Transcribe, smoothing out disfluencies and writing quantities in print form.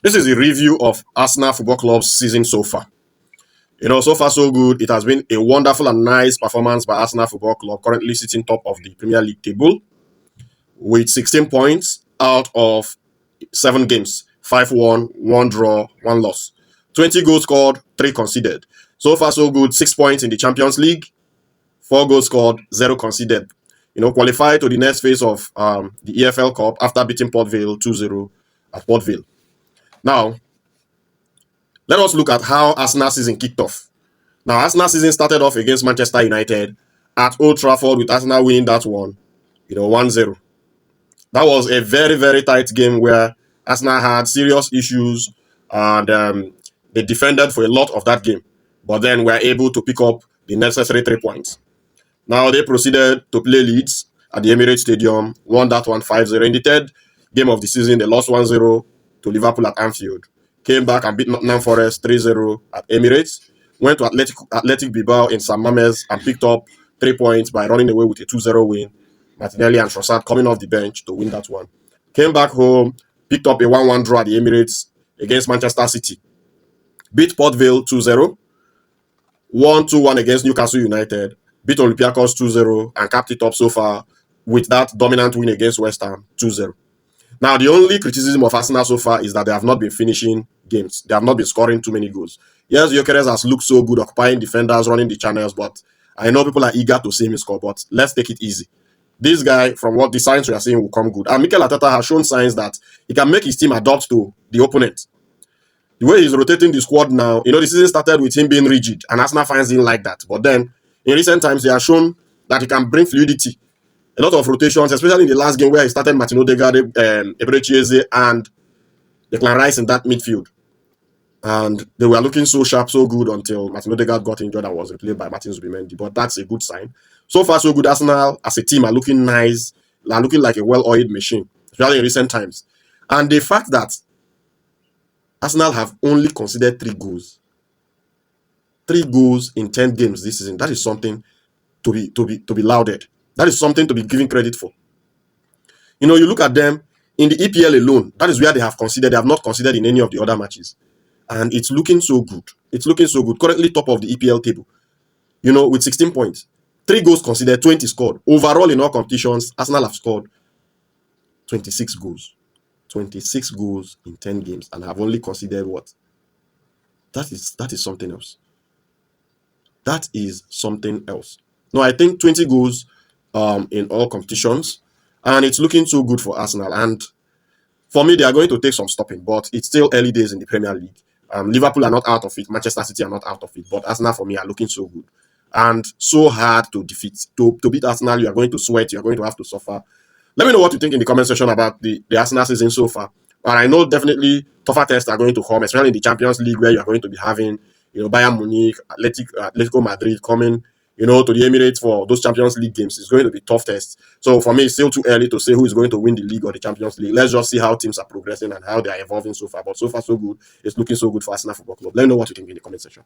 This is a review of Arsenal Football Club's season so far. So far so good. It has been a wonderful and nice performance by Arsenal Football Club, currently sitting top of the Premier League table with 16 points out of 7 games, 5 won, 1 draw, 1 loss. 20 goals scored, 3 conceded. So far so good. 6 points in the Champions League, 4 goals scored, 0 conceded. Qualified to the next phase of the EFL Cup after beating Port Vale 2-0 at Port Vale. Now, let us look at how Arsenal season kicked off. Now, Arsenal season started off against Manchester United at Old Trafford with Arsenal winning that one, 1-0. That was a very, very tight game where Arsenal had serious issues and they defended for a lot of that game. But then were able to pick up the necessary 3 points. Now, they proceeded to play Leeds at the Emirates Stadium, won that one 5-0. In the third game of the season, they lost 1-0 to Liverpool at Anfield. Came back and beat Nottingham Forest 3-0 at Emirates. Went to Athletic Bilbao in San Mamés and picked up 3 points by running away with a 2-0 win. Martinelli and Trossard coming off the bench to win that one. Came back home, picked up a 1-1 draw at the Emirates against Manchester City. Beat Port Vale 2-0. Won 2-1 against Newcastle United. Beat Olympiacos 2-0 and capped it up so far with that dominant win against West Ham 2-0. Now, the only criticism of Arsenal so far is that they have not been finishing games. They have not been scoring too many goals. Yes, Gyökeres has looked so good, occupying defenders, running the channels, but I know people are eager to see him score, but let's take it easy. This guy, from what the signs we are seeing, will come good. And Mikel Arteta has shown signs that he can make his team adapt to the opponent. The way he's rotating the squad now, the season started with him being rigid, and Arsenal fans didn't like that. But then, in recent times, he has shown that he can bring fluidity. A lot of rotations, especially in the last game where he started Martin Odegaard, Eberechi Eze, and Declan Rice in that midfield. And they were looking so sharp, so good until Martin Odegaard got injured and was replaced by Martin Zubimendi. But that's a good sign. So far, so good. Arsenal, as a team, are looking nice, are looking like a well-oiled machine, especially in recent times. And the fact that Arsenal have only conceded 3 goals. 3 goals in 10 games this season. That is something to be lauded. That is something to be given credit for. You look at them in the EPL alone. That is where they have conceded. They have not conceded in any of the other matches. And it's looking so good. It's looking so good. Currently top of the EPL table. With 16 points. 3 goals conceded, 20 scored. Overall in all competitions, Arsenal have scored 26 goals. 26 goals in 10 games and have only conceded what? That is something else. That is something else. No, I think 20 goals in all competitions, and it's looking so good for Arsenal. And for me, they are going to take some stopping, but it's still early days in the Premier League. Liverpool are not out of it. Manchester City are not out of it, but Arsenal for me are looking so good and so hard to defeat. To beat Arsenal, you are going to sweat. You are going to have to suffer. Let me know what you think in the comment section about the Arsenal season so far. And I know definitely tougher tests are going to come, especially in the Champions League, where you are going to be having, Bayern Munich, Atletico Madrid coming, to the Emirates for those Champions League games. It's going to be tough tests. So for me, it's still too early to say who is going to win the league or the Champions League. Let's just see how teams are progressing and how they are evolving so far. But so far, so good. It's looking so good for Arsenal Football Club. Let me know what you think in the comment section.